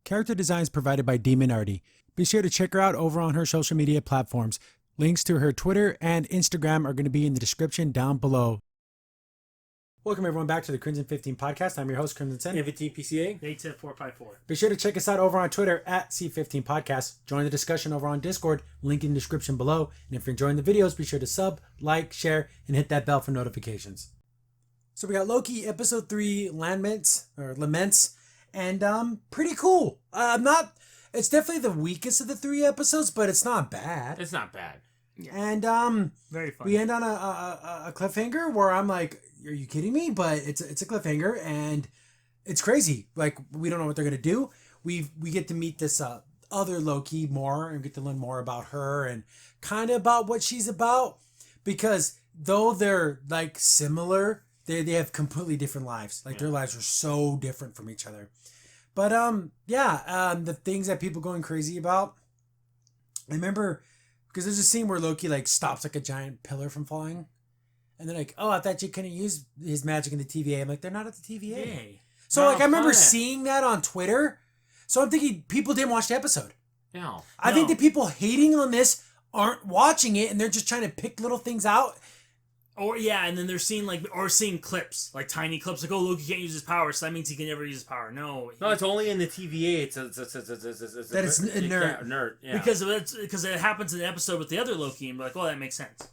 Character design is provided by Demon Arty. Be sure to check her out over on her social media platforms. Links to her Twitter and Instagram are going to be in the description down below. Welcome everyone back to the Crimson 15 podcast. I'm your host, Crimson Sen. 15 PCA. 810-454. Be sure to check us out over on Twitter at C15 Podcast. Join the discussion over on Discord, link in the description below. And if you're enjoying the videos, be sure to sub, like, share, and hit that bell for notifications. So we got Loki episode 3, Laments, and pretty cool. It's definitely the weakest of the 3 episodes, but it's not bad. It's not bad. Yeah. And Very fun. we end on a cliffhanger where I'm like, are you kidding me? But it's a cliffhanger and it's crazy. Like, we don't know what they're gonna do. We get to meet this other Loki more and get to learn more about her and kind of about what she's about, because though they're like similar, they have completely different lives. Like their lives are so different from each other. But the things that people going crazy about. I remember because there's a scene where Loki like stops like a giant pillar from falling. And they're like, oh, I thought you couldn't use his magic in the TVA. I'm like, they're not at the TVA. Yay. So like I remember seeing that on Twitter. So I'm thinking people didn't watch the episode. No. I think the people hating on this aren't watching it and they're just trying to pick little things out. And then they're seeing clips, like tiny clips, like, oh, Loki can't use his power, so that means he can never use his power. No, it's only in the TVA. It's inert. Inert, yeah. Because it happens in the episode with the other Loki, and be like, oh, that makes sense.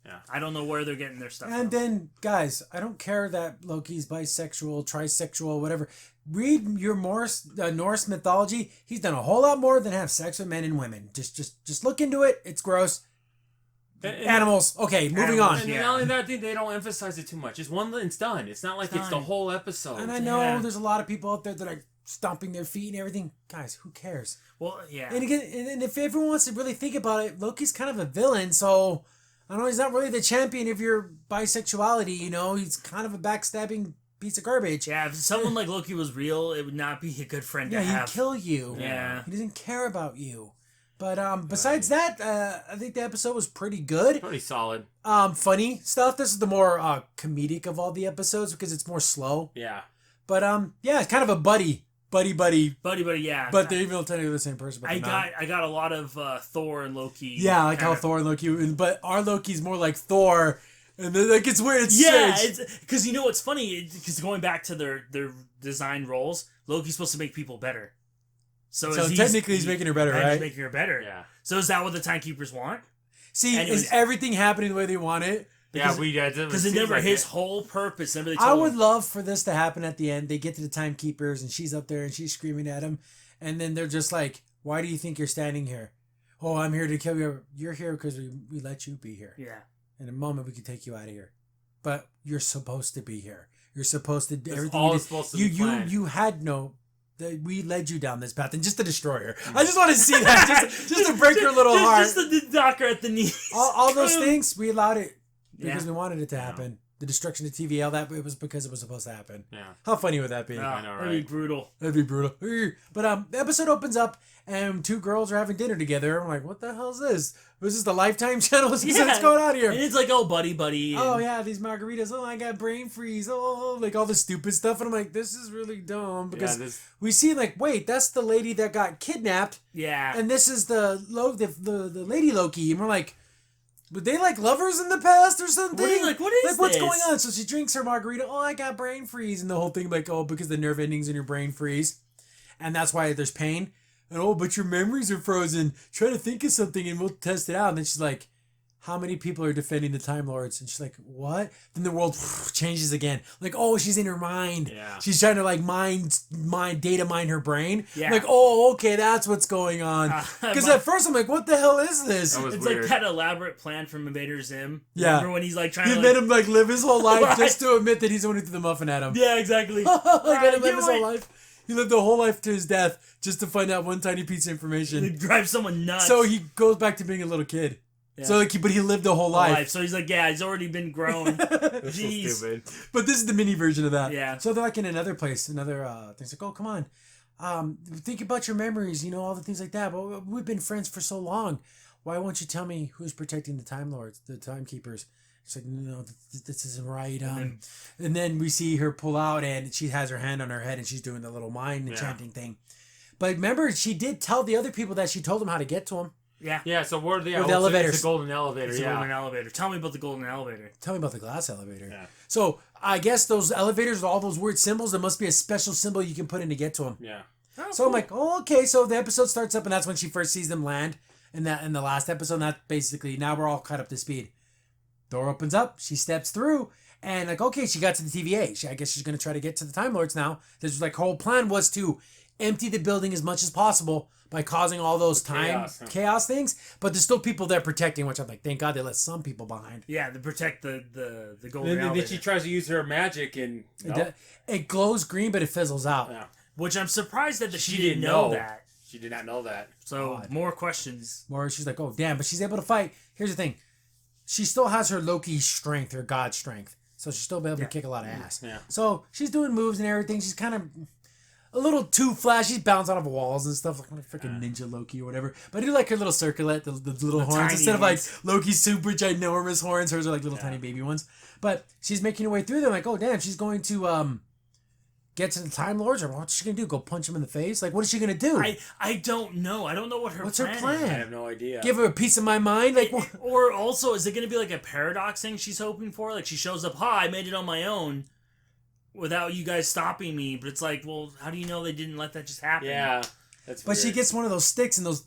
Yeah. I don't know where they're getting their stuff And from. then, guys, I don't care that Loki's bisexual, trisexual, whatever. Read your Norse mythology. He's done a whole lot more than have sex with men and women. Just look into it. It's gross. Animals. Okay, moving on. And not only that, they don't emphasize it too much. It's one, it's done. It's not like it's the whole episode. And I know there's a lot of people out there that are stomping their feet and everything. Guys, who cares? Well, yeah. And again, and if everyone wants to really think about it, Loki's kind of a villain, so I don't know, he's not really the champion of your bisexuality, you know? He's kind of a backstabbing piece of garbage. Yeah, if someone like Loki was real, it would not be a good friend to have. Yeah, he'd kill you. Yeah. He doesn't care about you. But besides that, I think the episode was pretty good. Pretty solid. Funny stuff. This is the more comedic of all the episodes because it's more slow. Yeah. But it's kind of a buddy, yeah. But they're even technically the same person. But I got a lot of Thor and Loki. Yeah, like how Thor and Loki, but our Loki's more like Thor, and then like it's weird. It's because you know what's funny? Because going back to their design roles, Loki's supposed to make people better. So technically he's making her better, right? He's making her better. Yeah. So is that what the timekeepers want? See, is everything happening the way they want it? Because it never like his whole purpose. Never I would love for this to happen at the end. They get to the timekeepers and she's up there and she's screaming at him, and then they're just like, "Why do you think you're standing here?" "Oh, I'm here to kill you. You're here because we let you be here. Yeah. In a moment we can take you out of here, but you're supposed to be here. You're supposed to do everything. All supposed to be planned. You had no." We led you down this path, and just to destroy her. I just want to see that, just to break her little heart. Just the doctor at the knees. All those things, we allowed it because we wanted it to happen. Yeah. The destruction of TV, all that, it was because it was supposed to happen. Yeah. How funny would that be? I know, right? That'd be brutal. But the episode opens up, and 2 girls are having dinner together. I'm like, what the hell is this? Was this the Lifetime channel? What's going on here? And it's like, oh, buddy. Oh, yeah, these margaritas. Oh, I got brain freeze. Oh, like all this stupid stuff. And I'm like, this is really dumb. Because we see, like, wait, that's the lady that got kidnapped. Yeah. And this is the lady Loki. And we're like, were they like lovers in the past or something? What's going on? So she drinks her margarita. Oh, I got brain freeze. And the whole thing, like, oh, because the nerve endings in your brain freeze. And that's why there's pain. And, oh, but your memories are frozen. Try to think of something and we'll test it out. And then she's like, how many people are defending the Time Lords? And she's like, what? Then the world changes again. Like, oh, she's in her mind. Yeah. She's trying to like data mine her brain. Yeah. Like, oh, okay, that's what's going on. Because at first I'm like, what the hell is this? It's weird. Like that elaborate plan from Invader Zim. Yeah. Remember when he's like trying to made him like live his whole life just to admit that he's the one who threw the muffin at him. Yeah, exactly. Let him live his whole life. He lived the whole life to his death just to find out one tiny piece of information. It drives someone nuts. So he goes back to being a little kid. Yeah. So but he lived the whole life. So he's like, yeah, he's already been grown. Jeez. So stupid. But this is the mini version of that. Yeah. So they're like in another place, thing's like, oh, come on. Think about your memories, all the things like that. But we've been friends for so long. Why won't you tell me who's protecting the Time Lords, the Timekeepers? She's like, no, this isn't right. And then we see her pull out, and she has her hand on her head, and she's doing the little mind enchanting thing. But remember, she did tell the other people that she told them how to get to him. Yeah. Yeah, so where are they? With the elevators. It's a golden elevator, It's yeah. a golden elevator. Tell me about the golden elevator. Tell me about the glass elevator. Yeah. So I guess those elevators with all those weird symbols, there must be a special symbol you can put in to get to them. Yeah. Oh, So I'm like, oh, okay. So the episode starts up, and that's when she first sees them land in the last episode. And that basically, now we're all caught up to speed. Door opens up. She steps through. And like, okay, she got to the TVA. I guess she's going to try to get to the Time Lords now. This like, her whole plan was to empty the building as much as possible by causing all those chaos things, but there's still people there protecting, which I'm like, thank God they let some people behind. Yeah, to protect the golden elevator. Then she tries to use her magic and it glows green, but it fizzles out. Yeah. Which I'm surprised that she didn't know that. She did not know that. So more questions. More, she's like, oh damn, but she's able to fight. Here's the thing, she still has her Loki strength, her god strength, so she's still able to kick a lot of ass. Yeah. So she's doing moves and everything. She's kind of a little too flashy. She's bouncing off of walls and stuff like freaking Ninja Loki or whatever. But I do like her little circlet, the little horns instead of like Loki's super ginormous horns. Hers are like little tiny baby ones. But she's making her way through them. Like, oh damn, she's going to get to the Time Lords, or what's she gonna do? Go punch him in the face? Like, what is she gonna do? I don't know. I don't know what her What's plan her plan? is. I have no idea. Give her a piece of my mind? Like, or also, is it gonna be like a paradox thing she's hoping for? Like she shows up, hi, I made it on my own, without you guys stopping me. But it's like, well, how do you know they didn't let that just happen? Yeah. That's but weird. she gets one of those sticks and those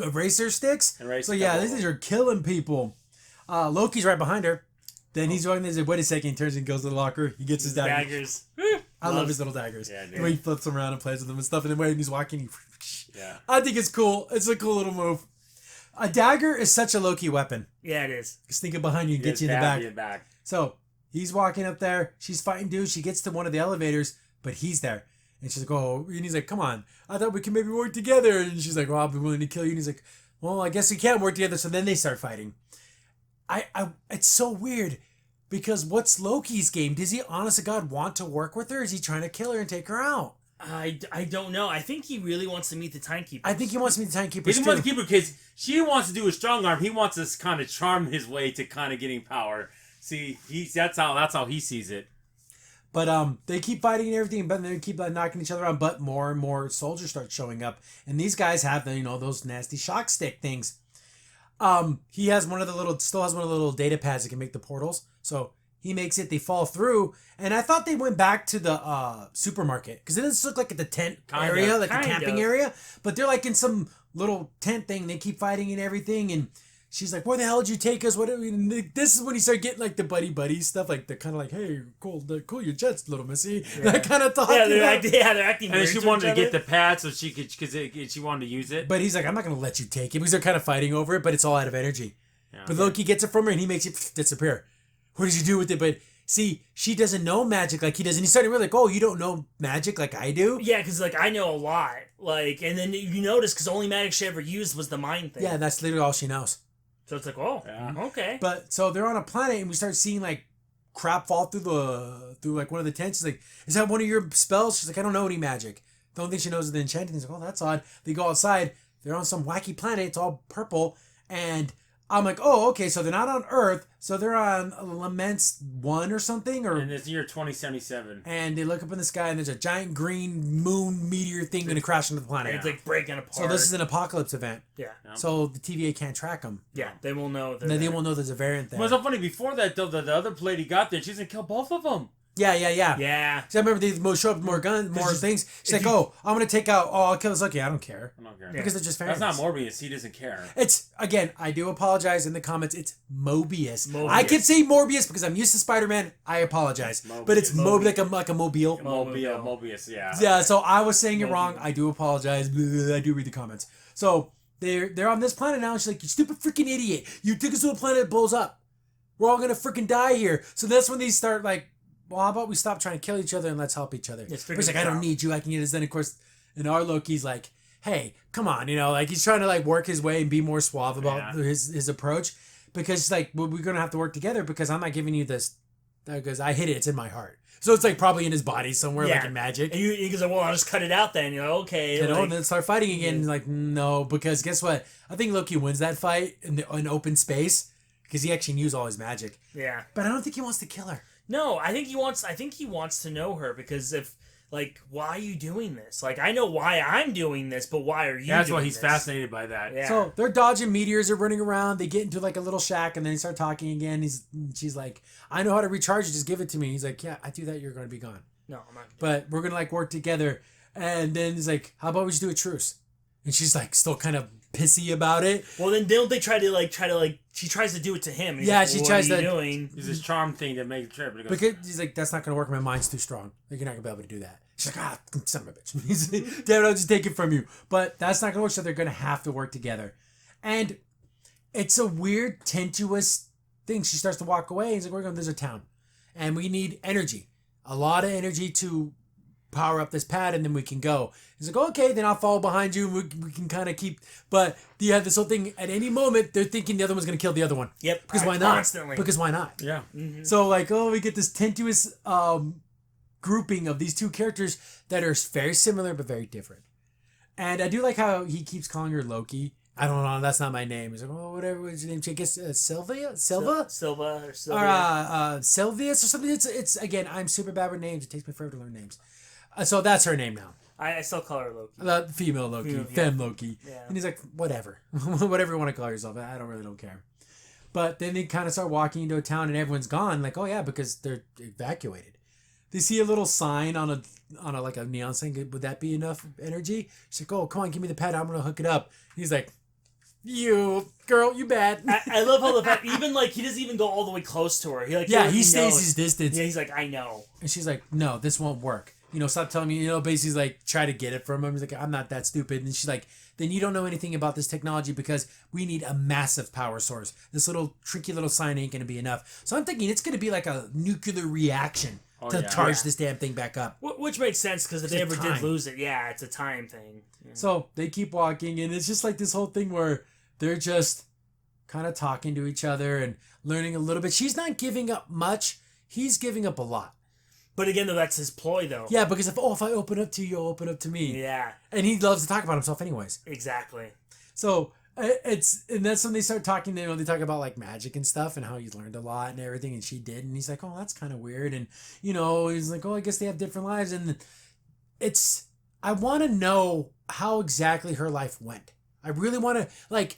eraser sticks. So yeah, these are killing people. Loki's right behind her. Then he's going. He's like, wait a second. He turns and goes to the locker. He gets his daggers. I love his little daggers. Yeah, the way he flips them around and plays with them and stuff. And then when he's walking, yeah. I think it's cool. It's a cool little move. A dagger is such a Loki weapon. Yeah, it is. Just think it behind you and get you in the back. So he's walking up there. She's fighting dudes. She gets to one of the elevators, but he's there. And she's like, oh, and he's like, come on. I thought we could maybe work together. And she's like, well, I'll be willing to kill you. And he's like, well, I guess we can work together. So then they start fighting. It's so weird. Because what's Loki's game? Does he, honest to God, want to work with her? Is he trying to kill her and take her out? I don't know. I think he really wants to meet the Timekeepers. I think he wants to meet the Timekeepers He wants to keep her because she wants to do a strong arm. He wants to kind of charm his way to kind of getting power. See, that's how he sees it. But they keep fighting and everything, but they keep knocking each other out. But more and more soldiers start showing up, and these guys have those nasty shock stick things. He has still has one of the little data pads that can make the portals. So he makes it. They fall through, and I thought they went back to the supermarket because it doesn't look like at the tent area, like the camping area. But they're like in some little tent thing. They keep fighting and everything, and she's like, "Where the hell did you take us?" This is when you start getting like the buddy stuff, like the kind of like, "Hey, cool your jets, little missy." Yeah. That kind of talk. Yeah, they're acting. And then she wanted to get the pad so she could, because she wanted to use it. But he's like, "I'm not gonna let you take it," because they're kind of fighting over it, but it's all out of energy. Yeah, but Loki gets it from her, and he makes it disappear. What does he do with it? But see, she doesn't know magic like he does, and he's starting to realize, like, oh, you don't know magic like I do. Yeah, because like I know a lot, like, and then you notice because the only magic she ever used was the mind thing. Yeah, that's literally all she knows. So it's like, oh, yeah. Okay. But so they're on a planet, and we start seeing like crap fall through like one of the tents. She's like, "Is that one of your spells?" She's like, "I don't know any magic. The only thing she knows is the enchanting." He's like, "Oh, that's odd." They go outside. They're on some wacky planet. It's all purple, and I'm like, "Oh, okay. So they're not on Earth. So they're on Lamentis 1 or something." And it's year 2077. And they look up in the sky, and there's a giant green moon meteor thing going to crash into the planet. And it's like breaking apart. So this is an apocalypse event. Yeah. So the TVA can't track them. Yeah, they won't know. They won't know there's a variant there. Well, it's so funny. Before that, though, the other lady got there. She's gonna kill both of them. Yeah. Yeah. So I remember they show up with more guns, more things. She's like, "Oh, I'm gonna take out. Oh, I'll kill this Loki. I don't care. Yeah. Because they're just variants." That's not Morbius. He doesn't care. It's again. I do apologize in the comments. It's Mobius. I keep saying Morbius because I'm used to Spider-Man. I apologize, but it's Mobius like a mobile. Mobius. Yeah. Yeah. So I was saying it wrong. I do apologize. I do read the comments. So they're on this planet now. And she's like, "You stupid freaking idiot! You took us to a planet that blows up. We're all gonna freaking die here." So that's when they start like, well, how about we stop trying to kill each other and let's help each other? He's like, "I don't need you. I can get this." Then, of course, and our Loki's like, "Hey, come on." Like he's trying to like work his way and be more suave about his approach. Because he's like, well, we're going to have to work together because I'm not giving you this. Because I hit it. It's in my heart. So it's like probably in his body somewhere, like in magic. And he goes, well, I'll just cut it out then. You're like, okay. And then start fighting again. Like, no, because guess what? I think Loki wins that fight in open space. Because he actually used all his magic. Yeah. But I don't think he wants to kill her. No, I think he wants to know her because if like, why are you doing this? Like, I know why I'm doing this, but why are you That's doing why he's this? fascinated by that. Yeah. So they're dodging meteors. They're running around. They get into like a little shack, and then they start talking again. She's like, "I know how to recharge it. Just give it to me." He's like, "Yeah, I do that. You're going to be gone, No, I'm not. but we're gonna like work together." And then he's like, "How about we just do a truce?" And she's like, still kind of pissy about it. Well, then don't they try to she tries to do it to him. And he's Yeah, like, she what tries are you to- doing? It's this charm thing that makes the trip. But Because he's like, "That's not gonna work. My mind's too strong. Like, you're not gonna be able to do that." She's like, "Ah, son of a bitch." He's like, "Damn it, I'll just take it from you." But that's not gonna work. So they're gonna have to work together. And it's a weird, tenuous thing. She starts to walk away. He's like, "We're going to visit town, and we need energy, a lot of energy to power up this pad, and then we can go." He's like, "Okay, then I'll follow behind you. We can kind of keep." But you have this whole thing. At any moment, they're thinking the other one's gonna kill the other one. Yep. Because why not? Constantly. Because why not? yeah. Mhm. So like, we get this tenuous grouping of these two characters that are very similar but very different. And I do like how he keeps calling her Loki. I don't know. That's not my name. He's like, "Oh, whatever was your name?" I guess Silva. Silva or Or Sylvia. Sylvius or something. It's again. I'm super bad with names. It takes me forever to learn names. So that's her name now. I still call her Loki. The female Loki, Female, femme Loki. Yeah. And he's like, "Whatever, whatever you want to call yourself. I don't care." But then they kind of start walking into a town and everyone's gone. Like, "Oh yeah," because they're evacuated. They see a little sign on a like a neon sign. Would that be enough energy? She's like, "Oh, come on, give me the pad. I'm gonna hook it up." He's like, "You girl, you bad." I love how the fact even like he doesn't even go all the way close to her. He like Yeah, he stays knows. his distance. Yeah, he's like, I know. And she's like, "No, this won't work. Stop telling me." Basically like try to get it from him. He's like, "I'm not that stupid." And she's like, "Then you don't know anything about this technology because we need a massive power source. This little tricky little sign ain't gonna be enough." So I'm thinking it's gonna be like a nuclear reaction to charge this damn thing back up. Which makes sense because if they It's ever time. did lose it, yeah, it's a time thing. Yeah. So they keep walking, and it's just like this whole thing where they're just kind of talking to each other and learning a little bit. She's not giving up much. He's giving up a lot. But again, though, that's his ploy, though. Yeah, because if I open up to you, you'll open up to me. Yeah, And he loves to talk about himself anyways. exactly. So and that's when they start talking. They talk about like magic and stuff and how he learned a lot and everything, and she did. And he's like, "Oh, that's kind of weird." And he's like, "Oh, I guess they have different lives." And I want to know how exactly her life went. I really want to like.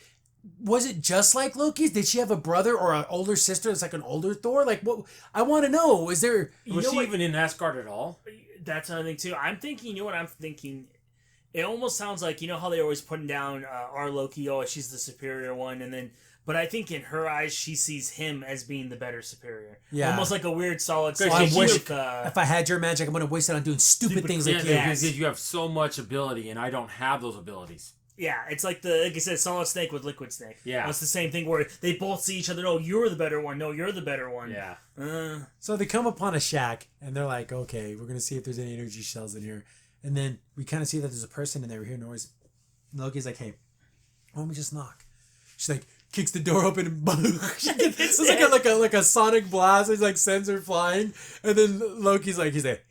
Was it just like Loki's? Did she have a brother or an older sister that's like an older Thor? Like, what? I want to know. Is there? Was she even in Asgard at all? That's another thing too. I'm thinking. You know what I'm thinking? It almost sounds like how they're always putting down our Loki. Oh, she's the superior one, and then. But I think in her eyes, she sees him as being the better superior. Yeah. Almost like a weird solid. Well, I side wish with, if I had your magic, I'm gonna waste it on doing stupid things like you. Yeah, because you have so much ability, and I don't have those abilities. Yeah, it's like like I said, Solid Snake with Liquid Snake. Yeah. It's the same thing where they both see each other. Oh, you're the better one. No, you're the better one. Yeah. So they come upon a shack and they're like, "Okay, we're gonna see if there's any energy shells in here." And then we kind of see that there's a person in there. We hear noise. And Loki's like, "Hey, why don't we just knock?" She's like, kicks the door open and boom. It's like a sonic blast. It's like sends her flying. And then Loki's like, he's like,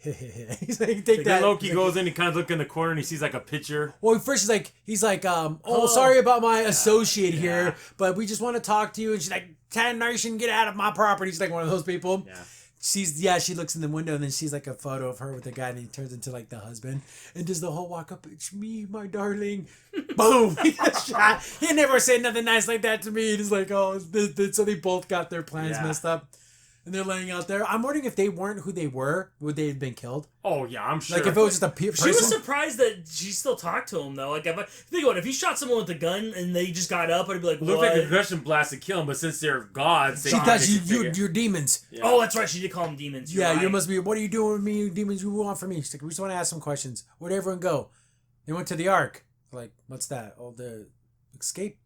take that. Loki goes in, he kind of look in the corner, and he sees like a picture. Well, first he's like, "Oh, sorry about my associate here, but we just want to talk to you." And she's like, "Tan Nation, get out of my property." She's like one of those people. Yeah. She looks in the window and then she's like a photo of her with the guy and he turns into like the husband and does the whole walk up. "It's me, my darling." Boom. He gets shot. He never said nothing nice like that to me. He's like, "Oh," so they both got their plans messed up. And they're laying out there. I'm wondering if they weren't who they were, would they have been killed? Oh yeah, I'm sure. Like if it was just a person? She was surprised that she still talked to him though. Like think about it, if he shot someone with a gun and they just got up, I'd be like, It "What?" looked like a concussion blast to kill him, but since they're gods, She thought you're demons. Yeah. Oh, that's right. She did call them demons. You're right. You must be. "What are you doing with me, you demons? You want from me?" She's like, "We just want to ask some questions. Where'd everyone go?" They went to the Ark. Like, what's that? Oh, the escape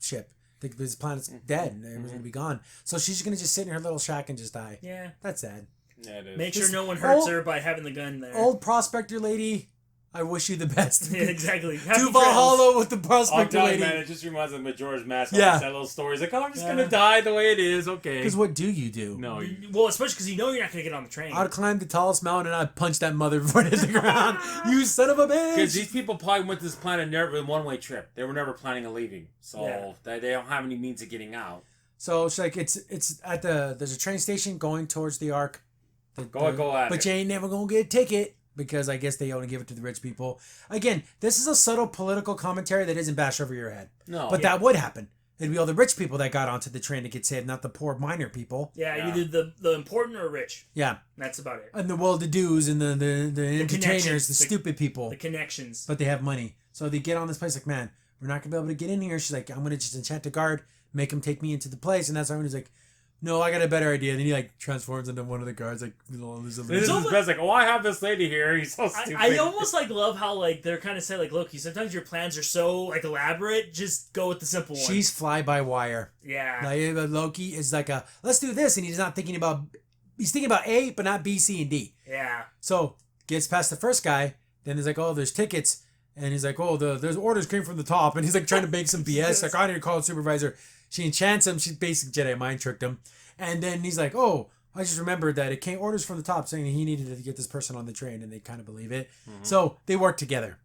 ship. This planet's dead and everyone's gonna be gone. So she's gonna just sit in her little shack and just die. Yeah. That's sad. Yeah, it is. Make sure This no one hurts old- her by having the gun there. Old prospector lady, I wish you the best. Yeah, exactly. Happy To trails. Valhalla with the I'm prospector telling lady. you, man, it just reminds me of Majora's Mask. Yeah. That little story. He's like, "Oh, I'm just Yeah. gonna die the way it is." Okay. Because what do you do? No. Well, especially because you're not going to get on the train. I'd climb the tallest mountain and I'd punch that mother before it hit the ground. You son of a Because bitch! these people probably went to this planet never in one-way trip. They were never planning on leaving, so Yeah. they don't have any means of getting out. So it's like it's at there's a train station going towards the Ark. Go at But it. you ain't never gonna get a ticket because I guess they only give it to the rich people. Again, this is a subtle political commentary that isn't bashed over your head. No. But that would happen. It'd be all the rich people that got onto the train to get saved, not the poor minor people. Yeah, either the important or rich. Yeah. That's about it. And the well-to-dos and the entertainers, the stupid people. The connections. But they have money. So they get on this place like, man, we're not going to be able to get in here. She's like, I'm going to just enchant a guard, make him take me into the place. And that's when he's like, no, I got a better idea. And then he like transforms into one of the guards. Like, this is his best. Like, oh, I have this lady here. He's so stupid. I almost like love how like they're kind of say like, Loki, sometimes your plans are so like elaborate. Just go with the simple one. She's fly by wire. Yeah. Like, Loki is like let's do this, and he's not thinking about. He's thinking about A, but not B, C, and D. Yeah. So gets past the first guy. Then he's like, oh, there's tickets, and he's like, oh, there's orders came from the top, and he's like trying to make some BS. Yes. Like, I need to call the supervisor. She enchants him. She basically Jedi mind tricked him. And then he's like, oh, I just remembered that it came orders from the top saying that he needed to get this person on the train, and they kind of believe it. Mm-hmm. So they work together.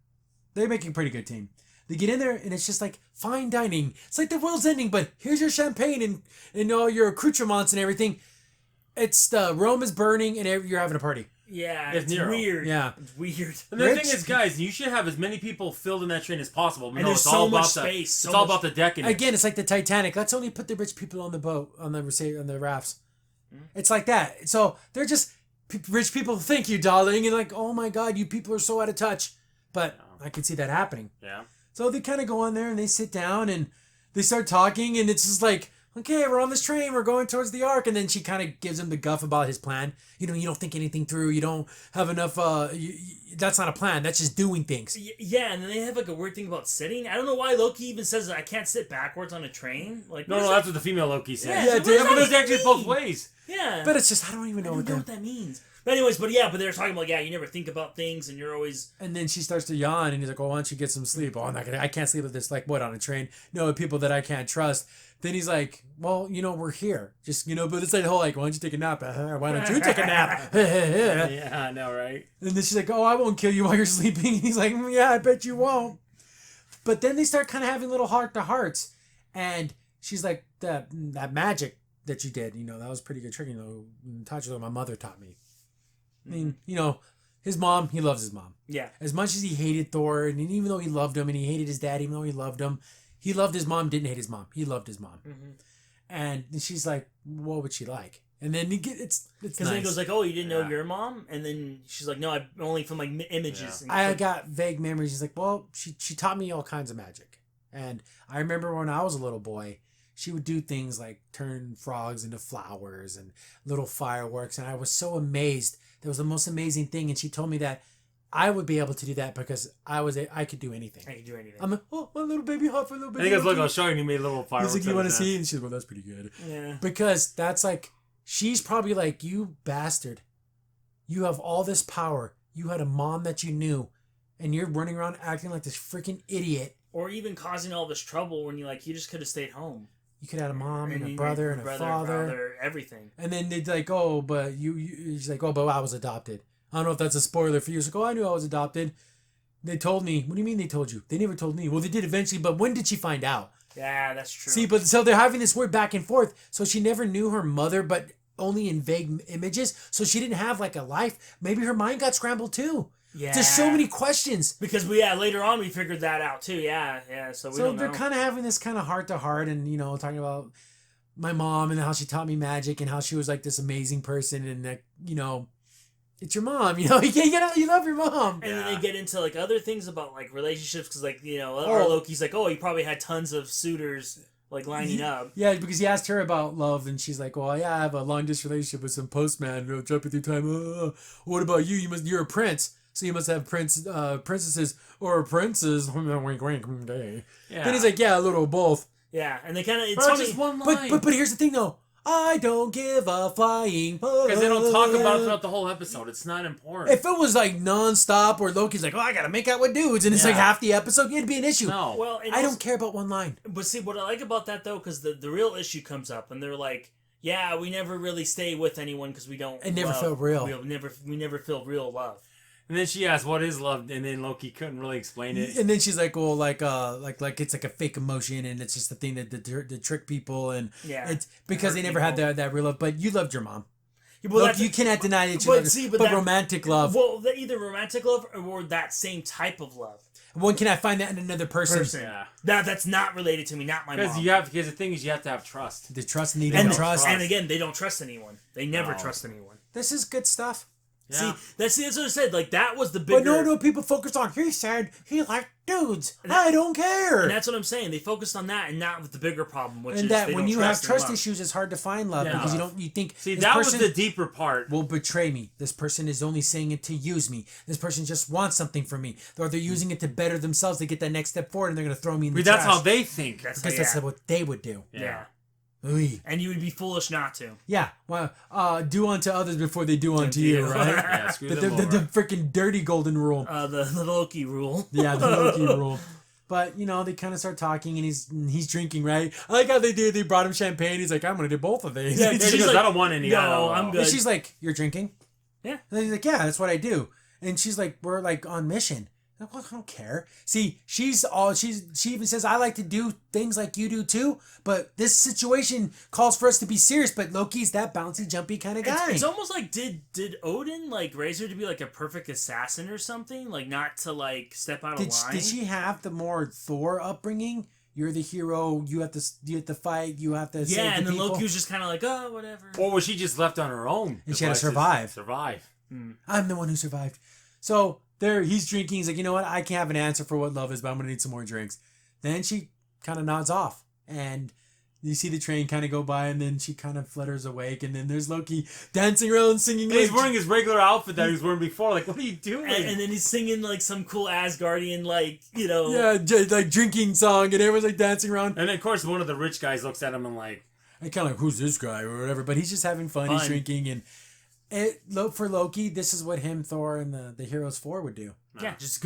They're making a pretty good team. They get in there, and it's just like fine dining. It's like the world's ending, but here's your champagne and all your accoutrements and everything. It's Rome is burning, and you're having a party. Yeah, it's weird. Yeah. It's weird. And the thing is, guys, you should have as many people filled in that train as possible. And there's so much space. It's all about the deck. Again, it's like the Titanic. Let's only put the rich people on the boat, on the rafts. Mm-hmm. It's like that. So they're just rich people. Thank you, darling. And like, oh my God, you people are so out of touch. But I can see that happening. Yeah. So they kind of go on there and they sit down and they start talking, and it's just like, okay, we're on this train, we're going towards the Ark. And then she kind of gives him the guff about his plan. You know, you don't think anything through. You don't have enough, that's not a plan. That's just doing things. Yeah, and then they have like a weird thing about sitting. I don't know why Loki even says I can't sit backwards on a train. Like, no, that's what the female Loki says. Yeah, but there's actually both ways. Yeah. But it's just, I don't even know what that means. But anyways, but they're talking about, you never think about things and you're always... And then she starts to yawn and he's like, oh, why don't you get some sleep? Oh, I can't sleep with this, like, what, on a train? No, with people that I can't trust. Then he's like, well, we're here. Just, but it's like the whole, like, why don't you take a nap? Why don't you take a nap? Yeah, I know, right? And then she's like, oh, I won't kill you while you're sleeping. And he's like, yeah, I bet you won't. But then they start kind of having little heart-to-hearts. And she's like, that magic that you did, that was pretty good trick. Touch what my mother taught me. I mean, his mom, he loves his mom. Yeah. As much as he hated Thor, and even though he loved him, and he hated his dad, even though he loved him, he loved his mom, didn't hate his mom. He loved his mom. Mm-hmm. And she's like, what would she like? And then it's nice. Then he goes like, oh, you didn't know your mom? And then she's like, no, I only from like images. Yeah. I got vague memories. She's like, well, she taught me all kinds of magic. And I remember when I was a little boy, she would do things like turn frogs into flowers and little fireworks. And I was so amazed. That was the most amazing thing. And she told me that I would be able to do that because I could do anything. I could do anything. I'm like, oh, my little baby Huff, my little baby. And he goes, look, I'll show you. He made little fireworks. He's like, you want to see? And she's like, well, that's pretty good. Yeah. Because that's like, she's probably like, you bastard. You have all this power. You had a mom that you knew. And you're running around acting like this freaking idiot. Or even causing all this trouble when you just could have stayed home. You could have a mom and a brother and a father. Everything. And then they'd like, oh, but she's like, oh, but I was adopted. I don't know if that's a spoiler for you. She's like, oh, I knew I was adopted. They told me. What do you mean they told you? They never told me. Well, they did eventually, but when did she find out? Yeah, that's true. See, but so they're having this weird back and forth. So she never knew her mother, but only in vague images. So she didn't have like a life. Maybe her mind got scrambled too. Yeah. There's so many questions. Because later on we figured that out too. Yeah. So they're kind of having this kind of heart to heart and, talking about my mom and how she taught me magic and how she was like this amazing person and that, it's your mom, you love your mom. And then they get into like other things about like relationships because like, or Loki's like, oh, he probably had tons of suitors like lining up. Yeah, because he asked her about love and she's like, well, yeah, I have a long distance relationship with some postman. Jumping through time. What about you? You're a prince. So you must have princesses or princes. Wink, wink, day. Yeah. Then he's like, yeah, a little of both. Yeah, and they kind of... It's just one line. But here's the thing, though. I don't give a flying fuck. Because they don't talk about it throughout the whole episode. It's not important. If it was like nonstop where Loki's like, oh, I gotta make out with dudes, and it's like half the episode, it'd be an issue. No. Well, I don't care about one line. But see, what I like about that, though, because the real issue comes up, and they're like, yeah, we never really stay with anyone because we don't... It never felt real. We never feel real love. And then she asked, what is love? And then Loki couldn't really explain it. And then she's like, well, like it's like a fake emotion and it's just the thing that to trick people. And it's because they never had that real love. But you loved your mom. Well, Look, you cannot deny that but romantic love. Well, either romantic love or that same type of love. When can I find that in another person? Yeah. That's not related to me, not my mom. Because the thing is, you have to have trust. The trust and trust. And again, they don't trust anyone. They never trust anyone. This is good stuff. Yeah. See, that's what I said. Like, that was the bigger... But no, people focused on, he said he liked dudes. I don't care. And that's what I'm saying. They focused on that and not with the bigger problem, which and is that they when don't you have trust trust issues, it's hard to find love because you think... See, that was the deeper part. Will betray me. This person is only saying it to use me. This person just wants something from me. Or they're using it to better themselves to get that next step forward and they're going to throw me in the trash. That's how they think. That's what they would do. Yeah. Oy. And you would be foolish not to. Yeah. Well, do unto others before they do unto you, right? Yeah, screw them over. The freaking dirty golden rule. The Loki rule. Yeah, the Loki rule. But, they kind of start talking, and he's drinking, right? I like how they did. They brought him champagne. He's like, I'm going to do both of these. Yeah, she goes, I don't want any. No, I'm good. And she's like, you're drinking? Yeah. And he's like, yeah, that's what I do. And she's like, we're like on mission. I'm like, well, I don't care. See, she even says, I like to do things like you do too, but this situation calls for us to be serious, but Loki's that bouncy, jumpy kind of guy. It's almost like, did Odin like raise her to be like a perfect assassin or something? Like not to like step out of line? Did she have the more Thor upbringing? You're the hero, you have to fight, you have to save the and then people. Loki was just kind of like, oh, whatever. Or was she just left on her own? And she had to survive. I'm the one who survived. So he's drinking. He's like, you know what? I can't have an answer for what love is, but I'm going to need some more drinks. Then she kind of nods off. And you see the train kind of go by, and then she kind of flutters awake. And then there's Loki dancing around, singing. And he's wearing his regular outfit that he was wearing before. Like, what are you doing? And then he's singing like some cool Asgardian, like, Yeah, like drinking song, and everyone's like dancing around. And then, of course, one of the rich guys looks at him and like... And kind of like, who's this guy or whatever. But he's just having fun. He's drinking. And for Loki, this is what him, Thor, and the Heroes 4 would do. Yeah, just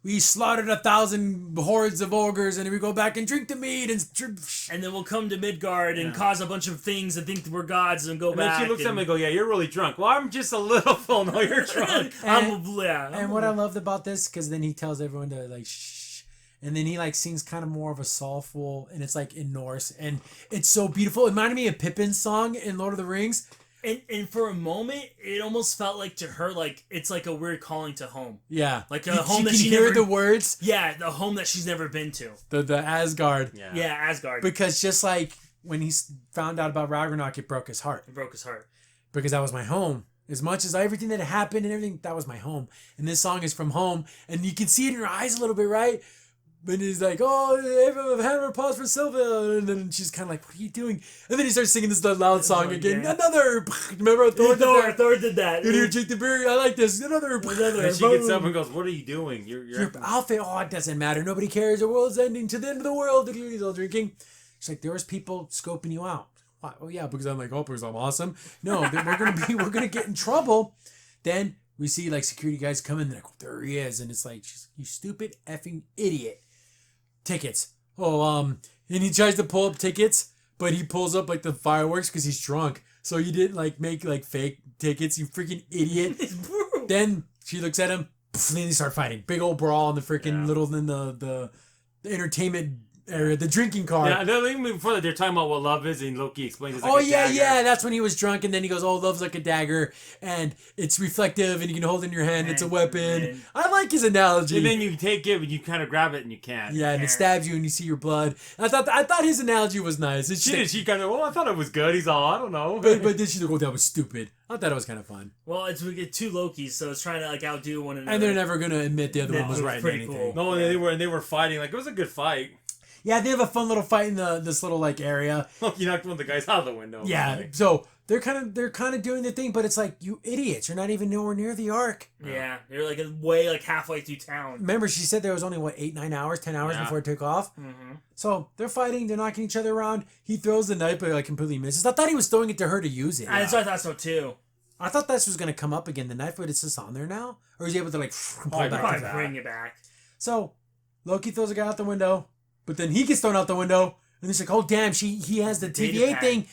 we slaughtered 1,000 hordes of ogres, and then we go back and drink the meat, and then we'll come to Midgard and cause a bunch of things and think we're gods and go back. And then she looks at me and go, yeah, you're really drunk. Well, I'm just a little full. No, you're drunk. And what I loved about this, because then he tells everyone to like shh, and then he like sings kind of more of a soulful, and it's like in Norse, and it's so beautiful. It reminded me of Pippin's song in Lord of the Rings. And for a moment, it almost felt like to her, like it's like a weird calling to home. Yeah, like a home that she hear the words. Yeah, the home that she's never been to. The Asgard. Yeah, Asgard. Because just like when he found out about Ragnarok, it broke his heart. Because that was my home. As much as everything that happened and everything, that was my home. And this song is from home, and you can see it in her eyes a little bit, right? And he's like, oh, hammer pause for Sylvia. And then she's kind of like, what are you doing? And then he starts singing this loud song again. Yeah. Another. Remember Thor did that. You need to drink the beer. I like this. Another. And she gets up and goes, what are you doing? Your outfit. Oh, it doesn't matter. Nobody cares. The world's ending. To the end of the world. He's all drinking. She's like, there was people scoping you out. Why? Oh, yeah, because I'm like, because I'm awesome. No, we're going to get in trouble. Then we see like security guys come in. They're like, there he is. And it's like, you stupid effing idiot. Tickets. And he tries to pull up tickets, but he pulls up like the fireworks because he's drunk. So you didn't like make like fake tickets, you freaking idiot. Then she looks at him, and then they start fighting. Big old brawl in the freaking little in the entertainment area, the drinking car. Yeah, even before that, they're talking about what love is, and Loki explains it's like a dagger. Yeah, that's when he was drunk, and then he goes, love's like a dagger, and it's reflective, and you can hold it in your hand, it's a weapon. I like his analogy. And then you take it, but you kind of grab it, and you can't. Yeah, and it stabs you, and you see your blood. I thought his analogy was nice. She kind of, I thought it was good. He's all, I don't know. But then she like, that was stupid. I thought it was kind of fun. Well, we get two Lokis, so it's trying to like outdo one another. And they're never going to admit the other one was right in anything. Cool. No, and they were fighting. Like, it was a good fight. Yeah, they have a fun little fight in this little like area. You knocked one of the guys out of the window. Yeah, so they're kind of doing the thing, but it's like, you idiots, you're not even nowhere near the Ark. Yeah, they're like halfway through town. Remember, she said there was only 8, 9 hours, 10 hours before it took off. Mm-hmm. So they're fighting, they're knocking each other around. He throws the knife, but like completely misses. I thought he was throwing it to her to use it. I thought so too. I thought this was gonna come up again. The knife, but it's just on there now, or is he able to like pull it back? Bring it back. So Loki throws a guy out the window. But then he gets thrown out the window, and it's like, oh damn, he has the TVA thing.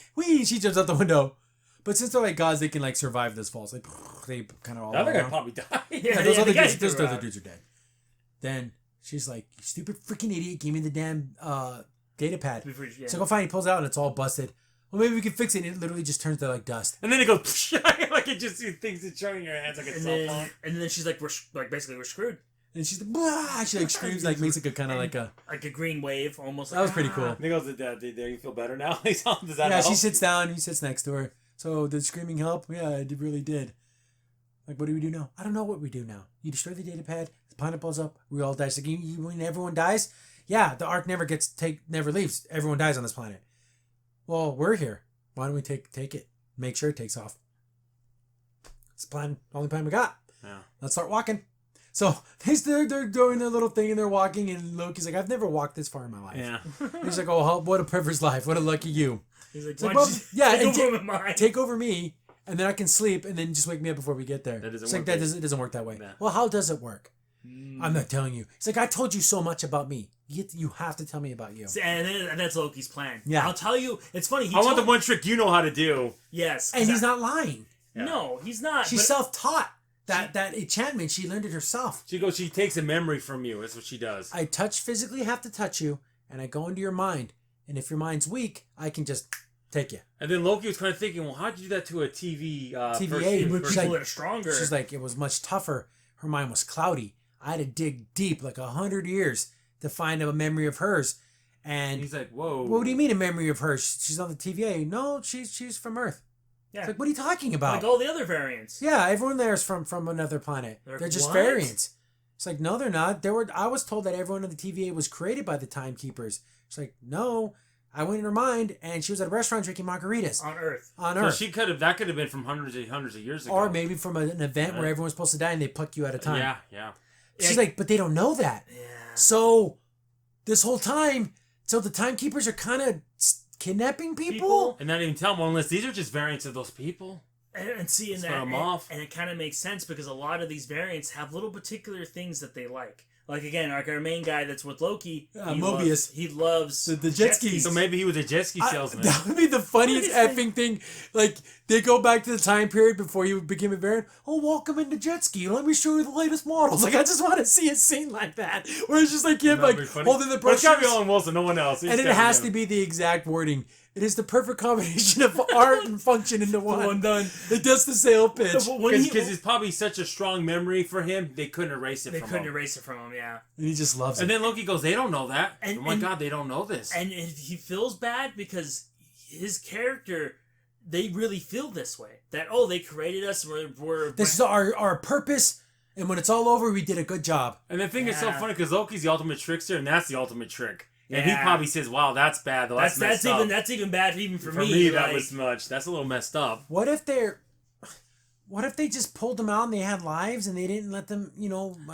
She jumps out the window. But since they're like gods, they can like survive this fall. It's like they kind of all. The other guy probably died. Those other dudes are dead. Then she's like, you stupid freaking idiot, give me the damn data pad. So go fine, he pulls it out and it's all busted. well, maybe we can fix it. And it literally just turns to like dust. And then it goes like it just things it's showing your hands like a cell phone. And then she's like, basically we're screwed. And she's like, blah! She like screams, like makes like a kind of like a green wave, almost. That was pretty cool. And he goes, "Did you feel better now?" Does that yeah, help? she sits down. He sits next to her. So did screaming help? Yeah, it really did. Like, what do we do now? I don't know what we do now. You destroy the data pad. The planet blows up. We all die. So when everyone dies, yeah, the Ark never leaves. Everyone dies on this planet. Well, we're here. Why don't we take it? Make sure it takes off. It's the only plan we got. Yeah. Let's start walking. So they're doing their little thing and they're walking, and Loki's like, I've never walked this far in my life. Yeah. He's like, oh, what a privileged life. What a lucky you. He's like, well, yeah, take over me, and then I can sleep, and then just wake me up before we get there. That doesn't work. It doesn't work that way. Nah. Well, how does it work? I'm not telling you. It's like, I told you so much about me. You have to tell me about you. And that's Loki's plan. Yeah. I'll tell you. It's funny. I want the one trick you know how to do. Yes. And he's not lying. Yeah. No, he's not. She's self-taught. That enchantment, she learned it herself. She takes a memory from you. That's what she does. I physically have to touch you, and I go into your mind. And if your mind's weak, I can just take you. And then Loki was kind of thinking, well, how'd you do that to a TVA? With people that are stronger. She's like, it was much tougher. Her mind was cloudy. I had to dig deep, like 100 years, to find a memory of hers. And he's like, whoa. What do you mean a memory of hers? She's on the TVA. No, she's from Earth. Yeah. It's like, what are you talking about? Like all the other variants. Yeah, everyone there is from another planet. They're just variants. It's like, no, they're not. I was told that everyone on the TVA was created by the Timekeepers. It's like, no. I went in her mind, and she was at a restaurant drinking margaritas. On Earth. So that could have been from hundreds of years ago. Or maybe from an event where everyone's supposed to die, and they pluck you at a time. Yeah. She's like, but they don't know that. Yeah. So, this whole time, the Timekeepers are kind of kidnapping people? And not even tell them, unless these are just variants of those people. And see, and it kind of makes sense because a lot of these variants have little particular things that they like. Like, again, our main guy that's with Loki, Mobius. He loves the jet skis. So maybe he was a jet ski salesman. That would be the funniest effing thing. Like, they go back to the time period before he became a variant. Oh, welcome into jet ski. Let me show you the latest models. Like, I just want to see a scene like that. Where it's just like him, like, holding the brush. It's got to be Owen Wilson, no one else. And it has to be the exact wording. It is the perfect combination of art and function into one. One done. It does the sale pitch. Because it's probably such a strong memory for him, they couldn't erase it from him. They couldn't erase it from him, yeah. And he just loves it. And then Loki goes, they don't know that. Oh my God, they don't know this. And he feels bad because his character, they really feel this way. That, they created us, this is our purpose, and when it's all over, we did a good job. And the thing is so funny, because Loki's the ultimate trickster, and that's the ultimate trick. And he probably says, "Wow, that's bad. Though. That's messed up." That's even bad even for me. For me, that was much. That's a little messed up. What if they just pulled them out and they had lives and they didn't let them,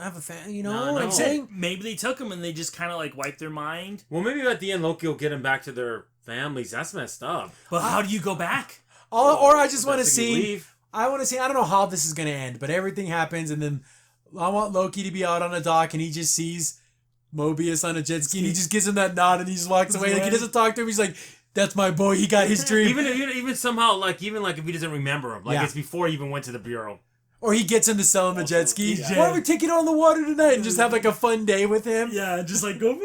have a family, I'm saying? Maybe they took them and they just kind of like wiped their mind. Well, maybe at the end Loki will get them back to their families. That's messed up. But how do you go back? Or I just want to see. I want to see. I don't know how this is going to end, but everything happens, and then I want Loki to be out on a dock and he just sees Mobius on a jet ski, and he just gives him that nod, and he just walks away. Like, he doesn't talk to him. He's like, "That's my boy. He got his dream." even somehow, if he doesn't remember him, it's before he even went to the bureau. Or he gets him to sell him a jet ski. Why don't we take it on the water tonight and just have like a fun day with him? Yeah, just like go.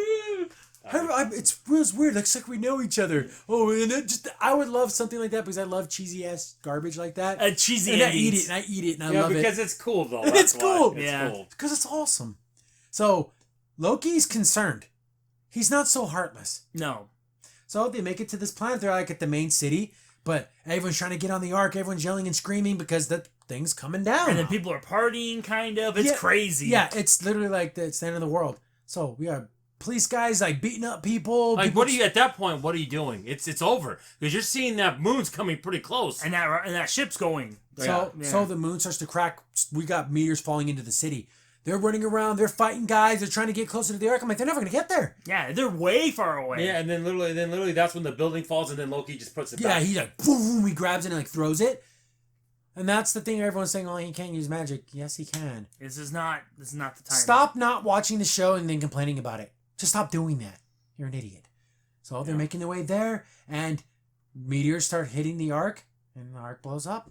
It's weird. Looks like we know each other. Oh, and I would love something like that because I love cheesy ass garbage like that. Cheesy, and I eat it, and I love it because it's cool though. It's cool. It's cool because it's awesome. So Loki's concerned. He's not so heartless. No. So they make it to this planet. They're like at the main city, but everyone's trying to get on the Ark. Everyone's yelling and screaming because the thing's coming down. And then people are partying, kind of. It's crazy. Yeah, it's literally like it's the end of the world. So we have police guys like beating up people. Like, what are you at that point? What are you doing? It's over because you're seeing that moon's coming pretty close, and that ship's going. So the moon starts to crack. We got meteors falling into the city. They're running around. They're fighting guys. They're trying to get closer to the Ark. I'm like, they're never gonna get there. Yeah, they're way far away. Yeah, and then literally, that's when the building falls, and then Loki just puts it back. Yeah, he like boom, he grabs it and like throws it. And that's the thing everyone's saying, he can't use magic. Yes, he can. This is not the time. Stop not watching the show and then complaining about it. Just stop doing that. You're an idiot. So they're making their way there, and meteors start hitting the Ark, and the Ark blows up.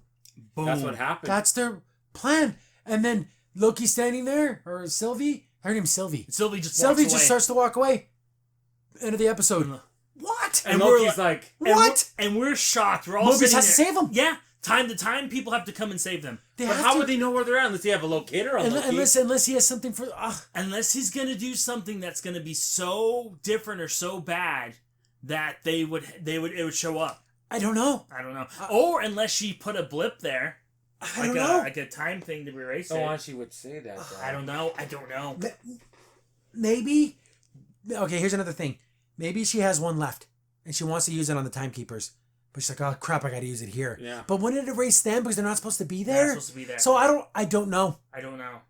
Boom. That's what happened. That's their plan. And then Loki's standing there, or Sylvie. Her name's Sylvie. Sylvie just starts to walk away. End of the episode. What? What? And we're Loki's like, What? And we're shocked. We're all Mobius sitting has to there. save them. Yeah. Time to time, people have to come and save them. They but have how to. would they know where they're at unless they have a locator on Loki? Unless he has something for. Unless he's gonna do something that's gonna be so different or so bad that it would show up. I don't know. I don't know. Or unless she put a blip there. I don't know. Like a time thing to erase it. Oh, why she would say that, though. I don't know. I don't know. Maybe. Okay, here's another thing. Maybe she has one left, and she wants to use it on the timekeepers. But she's like, oh crap, I gotta use it here. Yeah. But wouldn't it erase them because they're not supposed to be They're there? not supposed to be there. So I don't know. I don't know.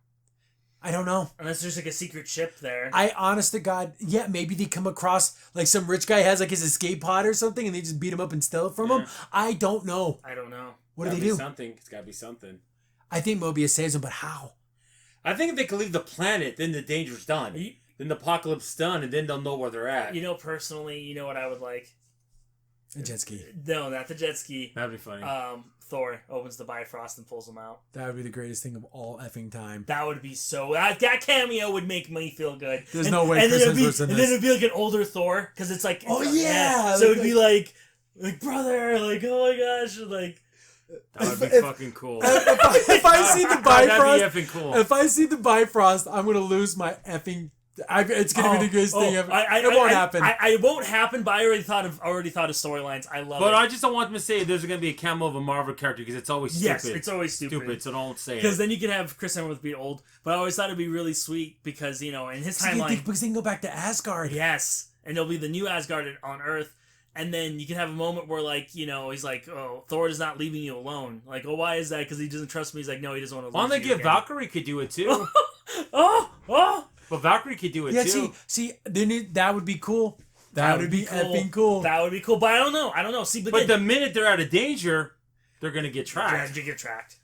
I don't know. Unless there's like a secret ship there. I honest to God, yeah, maybe they come across like some rich guy has like his escape pod or something and they just beat him up and steal it from him. I don't know. I don't know. What do they do? Something. It's gotta be something. I think Mobius saves him, but how? I think if they could leave the planet, then the danger's done. Then the apocalypse is done, and then they'll know where they're at. You know, personally, you know what I would like? A jet ski. No, not the jet ski. That'd be funny. Thor opens the Bifrost and pulls him out. That would be the greatest thing of all effing time. That would be so. That cameo would make me feel good. There's no way Chris Hemsworth's in this. And then it'd be like an older Thor because it's like. Oh yeah. So it'd be like brother, like oh my gosh, like. That would be fucking cool. If I see the Bifrost, that'd be effing cool. If I see the Bifrost, I'm gonna lose my effing. It's gonna be the greatest thing ever. It won't happen. It won't happen. But I already thought of storylines. I love it. But I just don't want them to say there's gonna be a cameo of a Marvel character because it's always stupid. Yes, it's always stupid. So don't say it. Because then you can have Chris Hemsworth be old. But I always thought it'd be really sweet because in his timeline, because they can go back to Asgard. Yes, and it'll be the new Asgard on Earth. And then you can have a moment where, he's like, oh, Thor is not leaving you alone. Like, oh, why is that? Because he doesn't trust me. He's like, no, he doesn't want to Why lose don't they you give again. Valkyrie could do it too? Oh! But Valkyrie could do it too. See, that would be cool. That would be effing cool. That would be cool. But I don't know. See, but the minute they're out of danger, they're going to get tracked. You get tracked.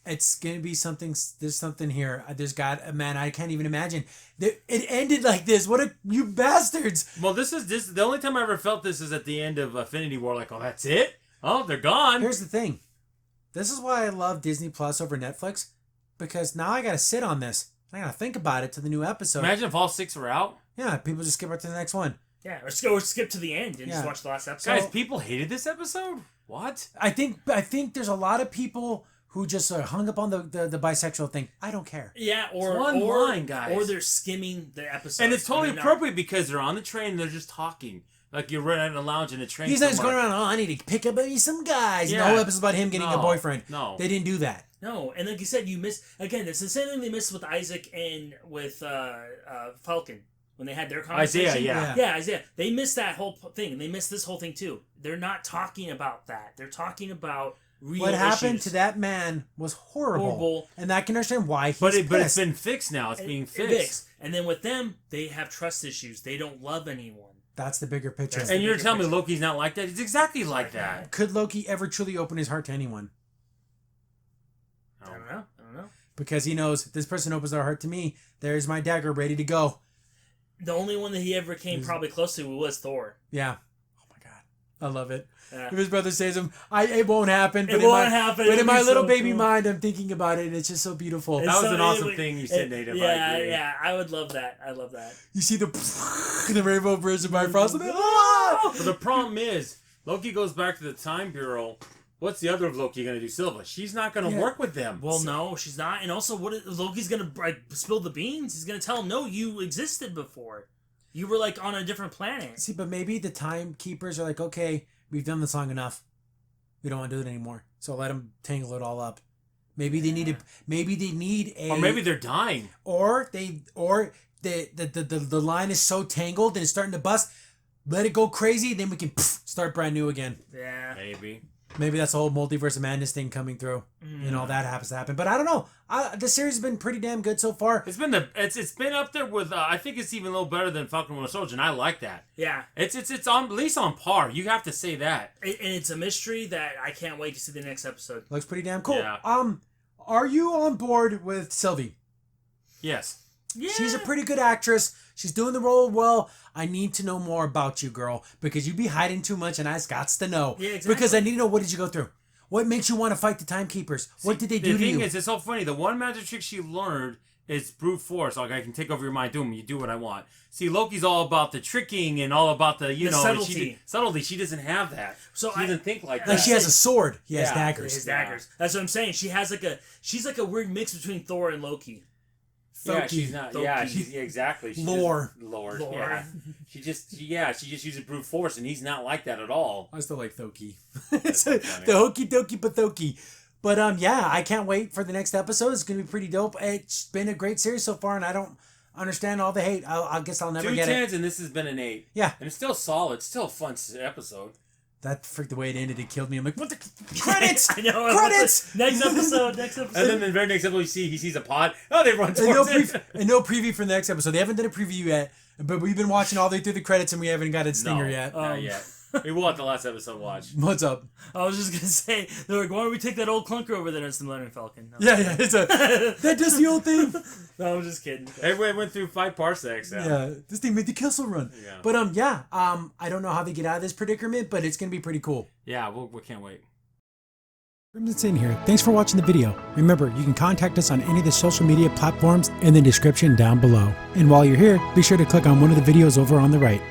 It's going to be something. There's something here. Man, I can't even imagine. It ended like this. You bastards. Well, this the only time I ever felt this is at the end of Infinity War. Like, oh, that's it? Oh, they're gone. Here's the thing. This is why I love Disney Plus over Netflix. Because now I got to sit on this. I got to think about it to the new episode. Imagine if all 6 were out. Yeah, people just skip right to the next one. Yeah, or skip to the end and just watch the last episode. Guys, people hated this episode? What? I think there's a lot of people who just are hung up on the bisexual thing. I don't care. Yeah, or it's one line, guys. Or they're skimming the episode. And it's totally appropriate because they're on the train and they're just talking. Like you're running in a lounge in a train. He's not just going around, oh, I need to pick up some guys. Yeah. The whole episode's about him getting a boyfriend. No. They didn't do that. No, and like you said, you missed... Again, it's the same thing they missed with Isaac and with Falcon. When they had their conversation. Isaiah, yeah, Isaiah. They missed that whole thing. And they missed this whole thing too. They're not talking about that. They're talking about real What happened issues. to that man was horrible. And I can understand why he's but pissed. it's been fixed now. It's being fixed. And then with them, they have trust issues. They don't love anyone. That's the bigger picture. And you're telling me Loki's not like that? It's exactly like that. Could Loki ever truly open his heart to anyone? I don't know. Because he knows, if this person opens their heart to me, there's my dagger ready to go. The only one that he ever came probably close to was Thor. Yeah. Oh my God. I love it. Yeah. If his brother says him, it won't happen. It won't happen. But in my little baby mind, I'm thinking about it, and it's just so beautiful. That was an awesome thing you said, Native. Yeah, I would love that. You see the Rainbow Bridge of Bifrost, and But the problem is, Loki goes back to the Time Bureau. What's the other Loki going to do? Silva. She's not going to work with them. Well, no, she's not. And also, Loki's going to spill the beans? He's going to tell him, no, you existed before. You were, on a different planet. See, but maybe the timekeepers are like, okay, we've done this long enough. We don't want to do it anymore. So let them tangle it all up. Maybe they need a... Or maybe they're dying. Or the line is so tangled and it's starting to bust. Let it go crazy, then we can start brand new again. Yeah. Maybe that's the whole multiverse of madness thing coming through. That happens to happen. But I don't know. The series has been pretty damn good so far. It's been up there with I think it's even a little better than Falcon and Winter Soldier, and I like that. Yeah. It's on at least on par. You have to say that. And it's a mystery that I can't wait to see the next episode. Looks pretty damn cool. Yeah. Are you on board with Sylvie? Yes. Yeah. She's a pretty good actress. She's doing the role well. I need to know more about you, girl, because you be hiding too much, and I got to know. Yeah, exactly. Because I need to know, what did you go through? What makes you want to fight the timekeepers? What did they do to you? The thing is, it's so funny. The one magic trick she learned it's brute force. Like, I can take over your mind, you do what I want. See, Loki's all about the tricking and all about the subtlety. Subtlety. She doesn't have that. So she doesn't think like that. Like she has a sword. He has daggers. His daggers. That's what I'm saysaying. She's like a weird mix between Thor and Loki. Loki. She's not. Loki. Yeah, exactly. Lore. Lore. Lore. Yeah. She just uses brute force, and he's not like that at all. I still like Thoki. That's so funny. The hokey dokey pathoki. But yeah, I can't wait for the next episode. It's gonna be pretty dope. It's been a great series so far, and I don't understand all the hate. I guess I'll never get 2 10s, it. and this has been an 8. Yeah, and it's still solid. It's still a fun episode. that freaked the way it ended. It killed me. I'm like, what the credits? I know. Credits. Next episode. And then the very next episode, he sees a pod. Oh, they run towards it. And no preview for the next episode. They haven't done a preview yet, but we've been watching all the way through the credits, and we haven't got a stinger yet. Not yet. We will at the last episode watch. What's up? I was just gonna say, they're like, why don't we take that old clunker over there? And it's the Millennium Falcon. No. Yeah, it's that does the old thing. No, I'm just kidding. Everybody went through 5 parsecs. Yeah, this thing made the Kessel Run. Yeah. But I don't know how they get out of this predicament, but it's gonna be pretty cool. Yeah, we can't wait. Crimson's in here. Thanks for watching the video. Remember, you can contact us on any of the social media platforms in the description down below. And while you're here, be sure to click on one of the videos over on the right.